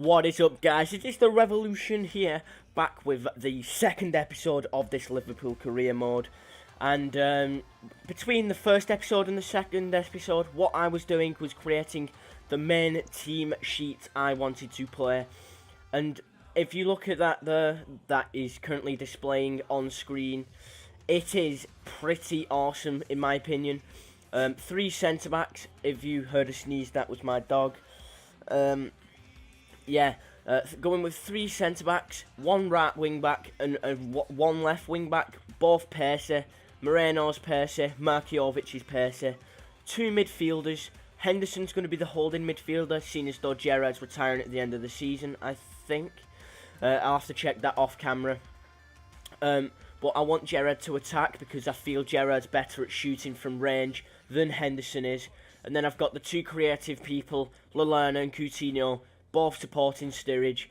What is up, guys? It is the Revolution here, back with the second episode of this Liverpool career mode. And between the first episode and the second episode, what I was doing was creating the main team sheet I wanted to play. And if you look at that there, that is currently displaying on screen, it is pretty awesome in my opinion. 3 centre-backs. If you heard a sneeze, that was my dog. Going with 3 centre-backs, 1 right wing-back and 1 left wing-back, both pacey. Moreno's pacey, Markiovic is pacey. 2 midfielders. Henderson's going to be the holding midfielder, seeing as though Gerrard's retiring at the end of the season, I think. I'll have to check that off camera. But I want Gerrard to attack because I feel Gerrard's better at shooting from range than Henderson is. And then I've got the 2 creative people, Lallana and Coutinho, both supporting Sturridge.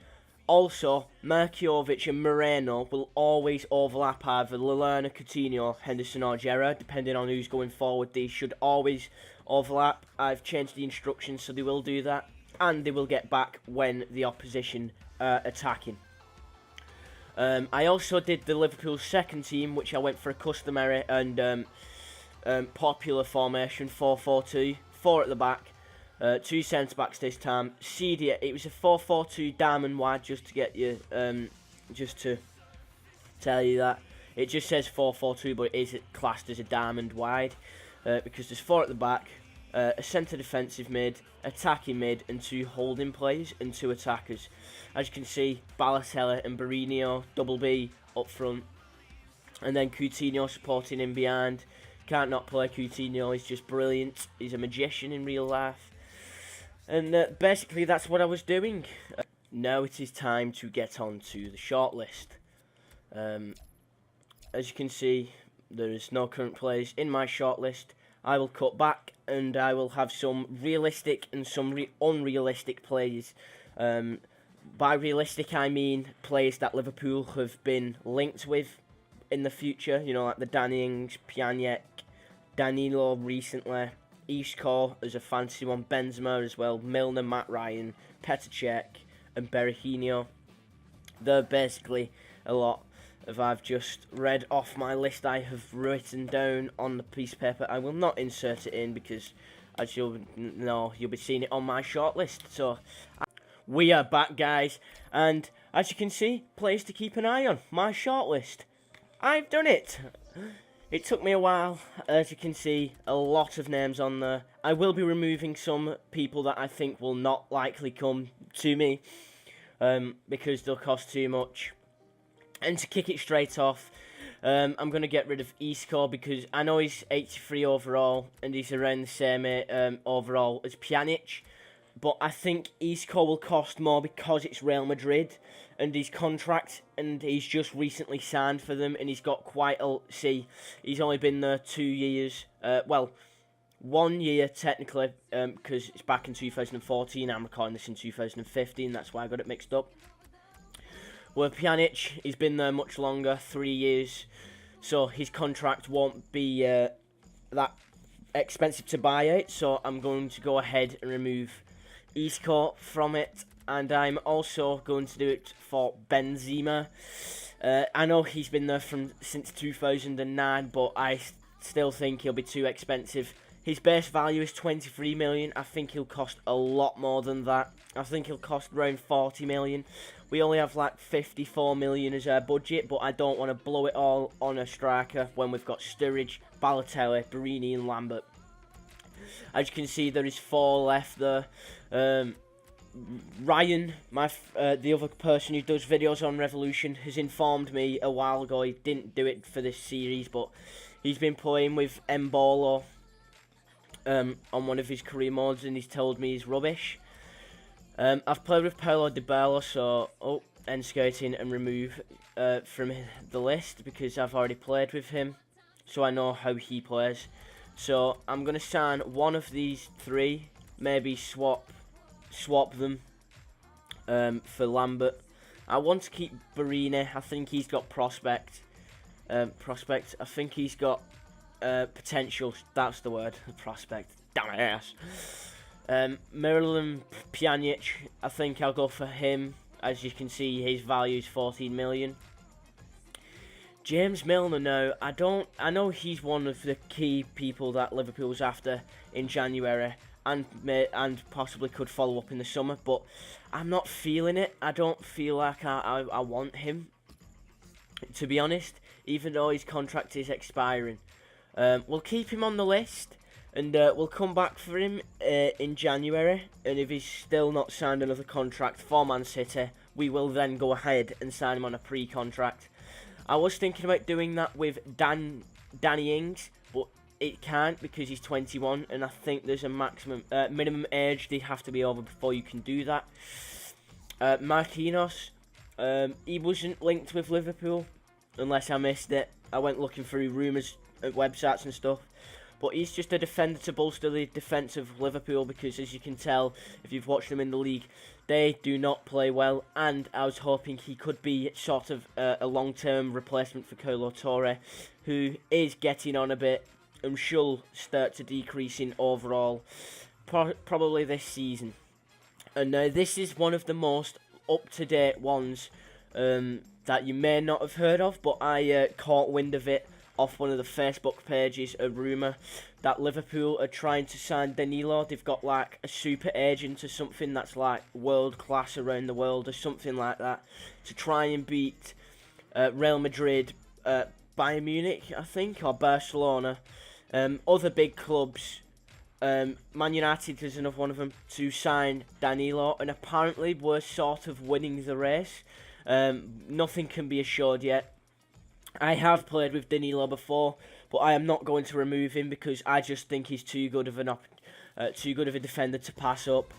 Also, Markiovic and Moreno will always overlap either Lallana, Coutinho, Henderson or Gerrard, depending on who's going forward. These should always overlap. I've changed the instructions so they will do that. And they will get back when the opposition are attacking. I also did the Liverpool second team, which I went for a customary and popular formation, 4-4-2, 4 at the back, 2 centre-backs this time. Cedia, it was a 4-4-2 diamond wide, just to get you, just to tell you that. It just says 4-4-2, but it is classed as a diamond wide, because there's 4 at the back, a centre defensive mid, attacking mid, and 2 holding players and 2 attackers. As you can see, Balotelli and Mourinho, double B up front, and then Coutinho supporting him behind. Can't not play Coutinho, he's just brilliant. He's a magician in real life. And basically that's what I was doing. Now it is time to get on to the shortlist. As you can see, there is no current players in my shortlist. I will cut back and I will have some realistic and some unrealistic players. By realistic I mean players that Liverpool have been linked with in the future. You know, like the Danny Ings, Pjanic, Danilo recently, Isco as a fancy one, Benzema as well, Milner, Matt Ryan, Petr Cech and Berahino. They're basically a lot of I've just read off my list I have written down on the piece of paper. I will not insert it in because, as you'll know, you'll be seeing it on my shortlist. So, we are back, guys, and as you can see, players to keep an eye on, my shortlist. I've done it! It took me a while, as you can see, a lot of names on there. I will be removing some people that I think will not likely come to me, because they'll cost too much. And to kick it straight off, I'm going to get rid of Isco because I know he's 83 overall, and he's around the same overall as Pjanic. But I think Isco will cost more because it's Real Madrid and his contract, and he's just recently signed for them, and he's got quite a... See, he's only been there 2 years. Well, 1 year technically, because it's back in 2014. I'm recording this in 2015. That's why I got it mixed up. Well, Pjanic, he's been there much longer, 3 years. So his contract won't be that expensive to buy it. So I'm going to go ahead and remove Isco from it, and I'm also going to do it for Benzema. I know he's been there since 2009, but I still think he'll be too expensive. His base value is 23 million. I think he'll cost a lot more than that. I think he'll cost around 40 million. We only have like 54 million as our budget, but I don't want to blow it all on a striker when we've got Sturridge, Balotelli, Barini and Lambert. As you can see, there is 4 left there. Ryan, the other person who does videos on Revolution, has informed me a while ago. He didn't do it for this series, but he's been playing with Mbolo on one of his career modes, and he's told me he's rubbish. I've played with Paulo Dybala, so end scouting and remove from the list because I've already played with him, so I know how he plays. So I'm gonna sign one of these 3, maybe swap them for Lambert. I want to keep Barini. I think he's got prospect. I think he's got potential. That's the word. Prospect. Damn ass. Miralem Pjanic, I think I'll go for him. As you can see, his value is 14 million. James Milner now, I know he's one of the key people that Liverpool's after in January, and possibly could follow up in the summer, but I'm not feeling it. I don't feel like I want him, to be honest, even though his contract is expiring. We'll keep him on the list, and we'll come back for him in January, and if he's still not signed another contract for Man City, we will then go ahead and sign him on a pre-contract. I was thinking about doing that with Danny Ings, but it can't because he's 21, and I think there's a minimum age they have to be over before you can do that. Marquinhos, he wasn't linked with Liverpool, unless I missed it. I went looking through rumours at websites and stuff, but he's just a defender to bolster the defence of Liverpool, because as you can tell, if you've watched them in the league, they do not play well, and I was hoping he could be sort of a long-term replacement for Kolo Touré, who is getting on a bit and should start to decrease in overall, probably this season. And this is one of the most up-to-date ones that you may not have heard of, but I caught wind of it off one of the Facebook pages, a rumour that Liverpool are trying to sign Danilo. They've got like a super agent or something that's like world class around the world or something like that, to try and beat Real Madrid, Bayern Munich, I think, or Barcelona, other big clubs. Man United is another one of them, to sign Danilo, and apparently we're sort of winning the race. Nothing can be assured yet. I have played with Danilo before, but I am not going to remove him because I just think he's too good of a defender to pass up.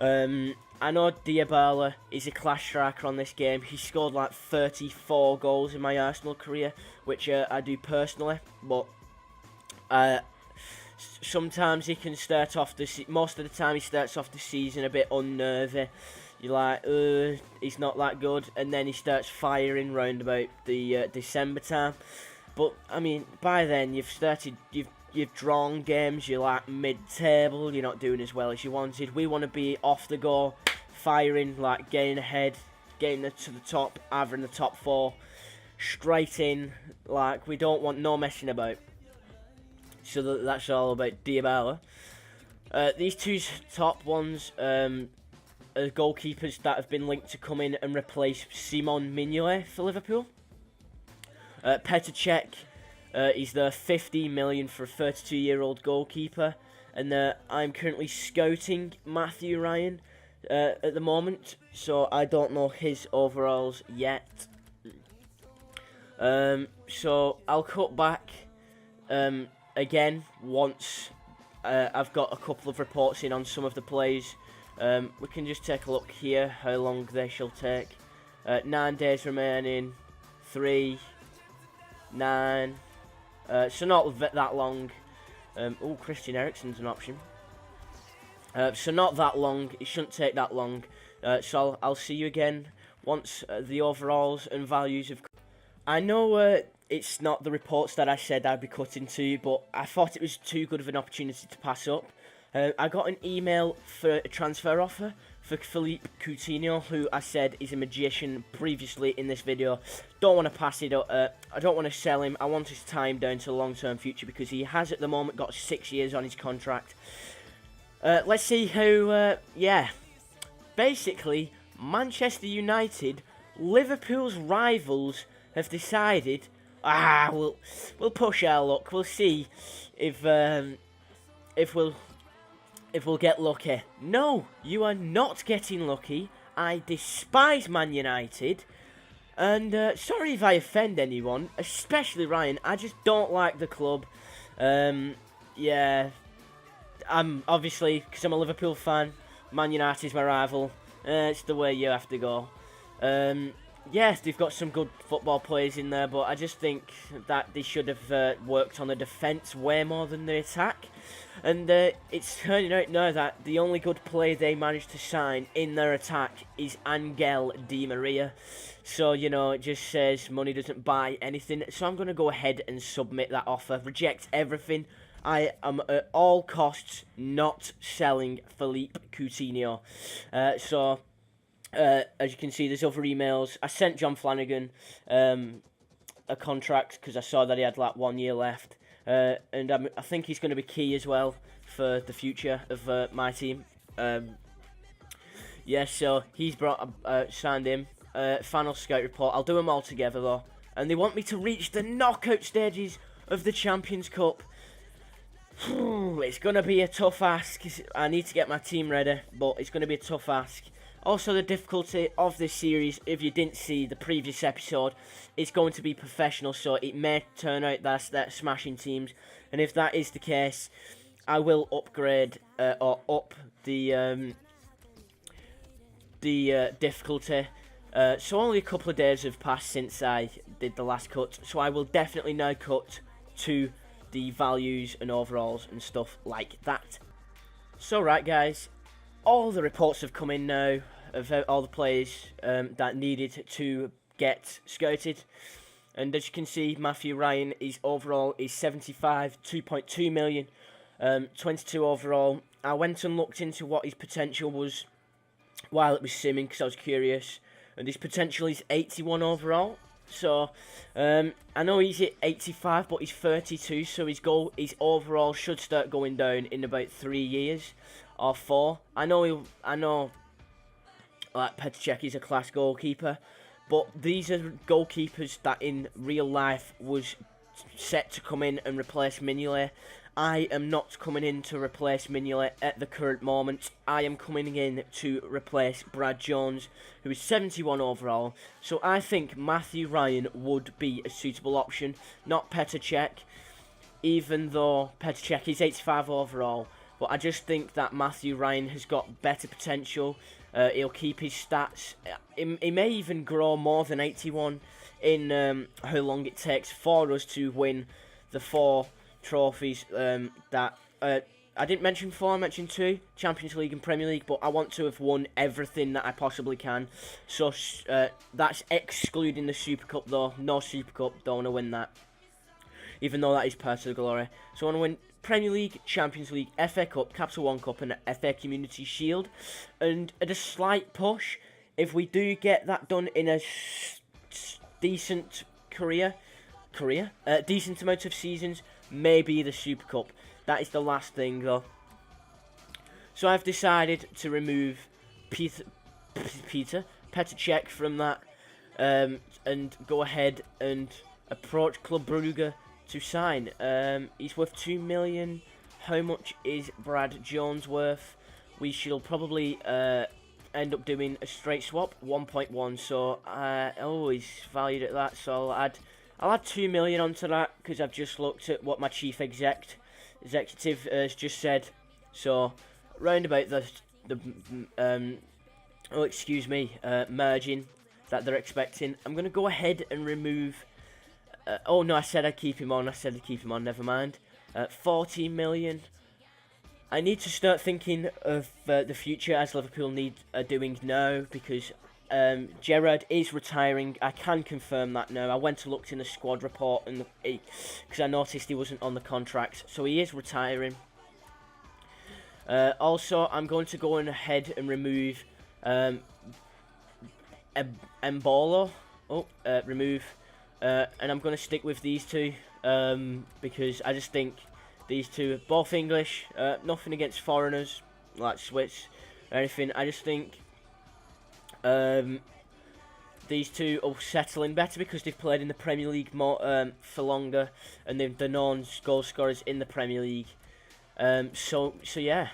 I know Dybala is a class striker on this game. He scored like 34 goals in my Arsenal career, which I do personally, but sometimes he can start off most of the time he starts off the season a bit unnervy. You're like, he's not that good, and then he starts firing round about the December time. But I mean, by then you've drawn games. You're like mid-table. You're not doing as well as you wanted. We want to be off the go, firing, like getting ahead, getting to the top, either in the top 4, straight in. Like, we don't want no messing about. So that's all about Dybala. These two top ones. Goalkeepers that have been linked to come in and replace Simon Mignolet for Liverpool. Petr Cech, he's the 50 million for a 32-year-old goalkeeper, and I'm currently scouting Matthew Ryan at the moment, so I don't know his overalls yet. So I'll cut back again once I've got a couple of reports in on some of the plays. We can just take a look here, how long they shall take. 9 days remaining, 3, 9, so not that long. Christian Eriksen's an option. So not that long, it shouldn't take that long. So I'll see you again once the overalls and values have... I know it's not the reports that I said I'd be cutting to, but I thought it was too good of an opportunity to pass up. I got an email for a transfer offer for Philippe Coutinho, who I said is a magician previously in this video. Don't want to pass it up. I don't want to sell him. I want his time down to the long-term future because he has at the moment got 6 years on his contract. Let's see how, basically, Manchester United, Liverpool's rivals, have decided, we'll push our luck. We'll see if we'll get lucky. No, you are not getting lucky. I despise Man United. And sorry if I offend anyone, especially Ryan. I just don't like the club. Yeah, I'm obviously, because I'm a Liverpool fan, Man United's my rival. It's the way you have to go. Yes, they've got some good football players in there, but I just think that they should have worked on the defence way more than the attack. And it's turning out now that the only good player they managed to sign in their attack is Angel Di Maria. So, you know, it just says money doesn't buy anything. So I'm going to go ahead and submit that offer, reject everything. I am at all costs not selling Philippe Coutinho. As you can see, there's other emails. I sent John Flanagan a contract because I saw that he had like 1 year left. And I think he's going to be key as well for the future of my team. So he's signed him. Final scout report. I'll do them all together though. And they want me to reach the knockout stages of the Champions Cup. It's going to be a tough ask. I need to get my team ready, but it's going to be a tough ask. Also, the difficulty of this series, if you didn't see the previous episode, is going to be professional, so it may turn out that's smashing teams. And if that is the case, I will upgrade or up the difficulty. So only a couple of days have passed since I did the last cut, so I will definitely now cut to the values and overalls and stuff like that. So right guys, all the reports have come in now of all the players that needed to get scouted. And as you can see, Matthew Ryan, his overall is 75, 2.2 million, 22 overall. I went and looked into what his potential was while it was simming because I was curious. And his potential is 81 overall. So, I know he's at 85, but he's 32, so his overall should start going down in about 3 years or 4. I know, like Petr Cech is a class goalkeeper, but these are goalkeepers that in real life was set to come in and replace Mignolet. I am not coming in to replace Mignolet at the current moment. I am coming in to replace Brad Jones, who is 71 overall. So I think Matthew Ryan would be a suitable option, not Petr Cech, even though Petr Cech is 85 overall. But I just think that Matthew Ryan has got better potential. He'll keep his stats. He may even grow more than 81 in how long it takes for us to win the 4 trophies that I didn't mention 4, I mentioned 2, Champions League and Premier League, but I want to have won everything that I possibly can. So that's excluding the Super Cup though. No Super Cup, don't want to win that, even though that is part of the glory. So I want to win Premier League, Champions League, FA Cup, Capital One Cup and FA Community Shield. And at a slight push, if we do get that done in a decent decent amount of seasons, maybe the Super Cup. That is the last thing though. So I've decided to remove Petr Cech from that and go ahead and approach Club Brugge to sign. He's worth 2 million. How much is Brad Jones worth? We shall probably end up doing a straight swap, 1.1. So I always valued at that. So I'll add 2 million onto that because I've just looked at what my chief executive has just said. So round about the merging that they're expecting, I'm gonna go ahead and remove. Oh no, I said I'd keep him on. Never mind. 14 million. I need to start thinking of the future as Liverpool are doing now because Gerrard is retiring. I can confirm that now. I went and looked in the squad report and because I noticed he wasn't on the contract, so he is retiring. Also, I'm going to go ahead and remove Embolo. Remove. And I'm going to stick with these two because I just think these two are both English. Nothing against foreigners like Swiss or anything. I just think these two will settle in better because they've played in the Premier League more for longer, and they're known goal scorers in the Premier League. So yeah,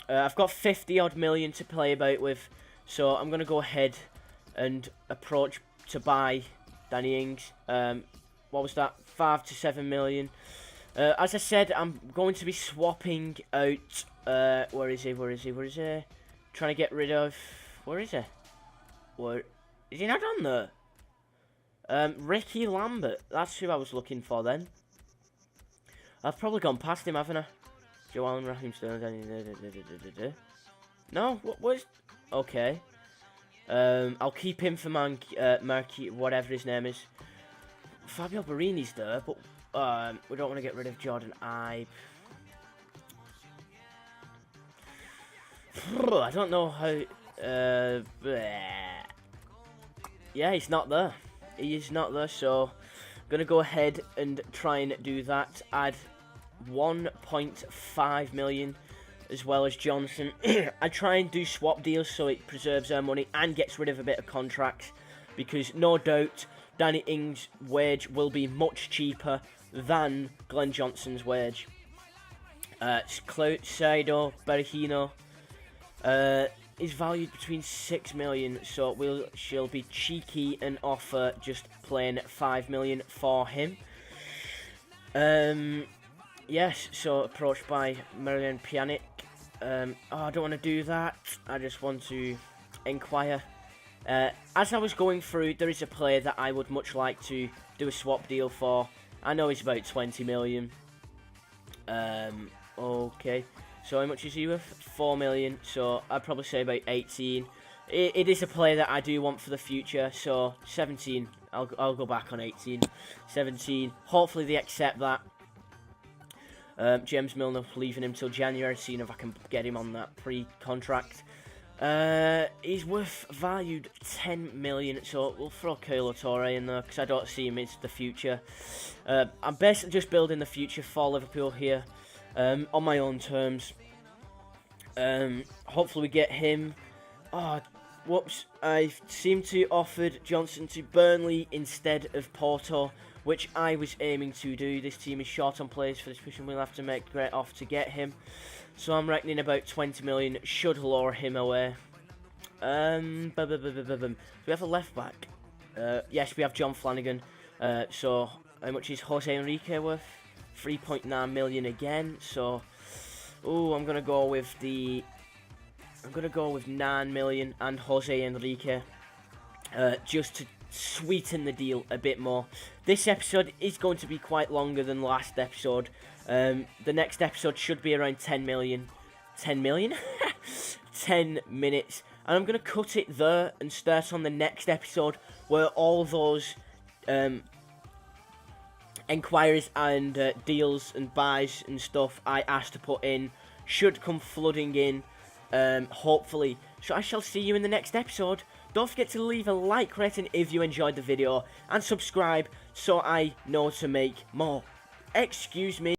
I've got 50 odd million to play about with, so I'm gonna go ahead and approach to buy Danny Ings. What was that? 5 to 7 million. As I said, I'm going to be swapping out. Where is he? Trying to get rid of. Where is he? Where is he not on there? Ricky Lambert. That's who I was looking for then. I've probably gone past him, haven't I? Joe Allen, Raheem Sterling. No, what was? Okay. I'll keep him for Marky, whatever his name is. Fabio Barini's there, but we don't want to get rid of Jordan Ibe. I don't know how. Yeah, he's not there. He is not there, so I'm gonna go ahead and try and do that. Add 1.5 million as well as Johnson. I try and do swap deals so it preserves our money and gets rid of a bit of contracts, because no doubt Danny Ings' wage will be much cheaper than Glenn Johnson's wage. Saido Berahino is valued between 6 million, so she'll be cheeky and offer just plain 5 million for him. Yes, so approached by Marian Pjanic. Oh, I don't want to do that. I just want to inquire. As I was going through, there is a player that I would much like to do a swap deal for. I know he's about 20 million. Okay. So how much is he worth? 4 million. So I'd probably say about 18. It is a player that I do want for the future. So 17. I'll go back on 18. 17. Hopefully they accept that. James Milner, leaving him till January, seeing if I can get him on that pre-contract. He's worth valued 10 million, so we'll throw Kolo Touré in there because I don't see him as the future. I'm basically just building the future for Liverpool here, on my own terms. Hopefully we get him. Oh, whoops! I seem to offered Johnson to Burnley instead of Porto, which I was aiming to do. This team is short on players for this position. We'll have to make great off to get him. So I'm reckoning about 20 million should lure him away. Do we have a left back? Yes, we have John Flanagan. So how much is Jose Enrique worth? 3.9 million again. So, I'm gonna go with 9 million and Jose Enrique, just to sweeten the deal a bit more. This episode is going to be quite longer than last episode. The next episode should be around 10 million. 10 million? 10 minutes. And I'm going to cut it there and start on the next episode where all those enquiries and deals and buys and stuff I asked to put in should come flooding in, hopefully. So I shall see you in the next episode. Don't forget to leave a like rating if you enjoyed the video and subscribe so I know to make more. Excuse me.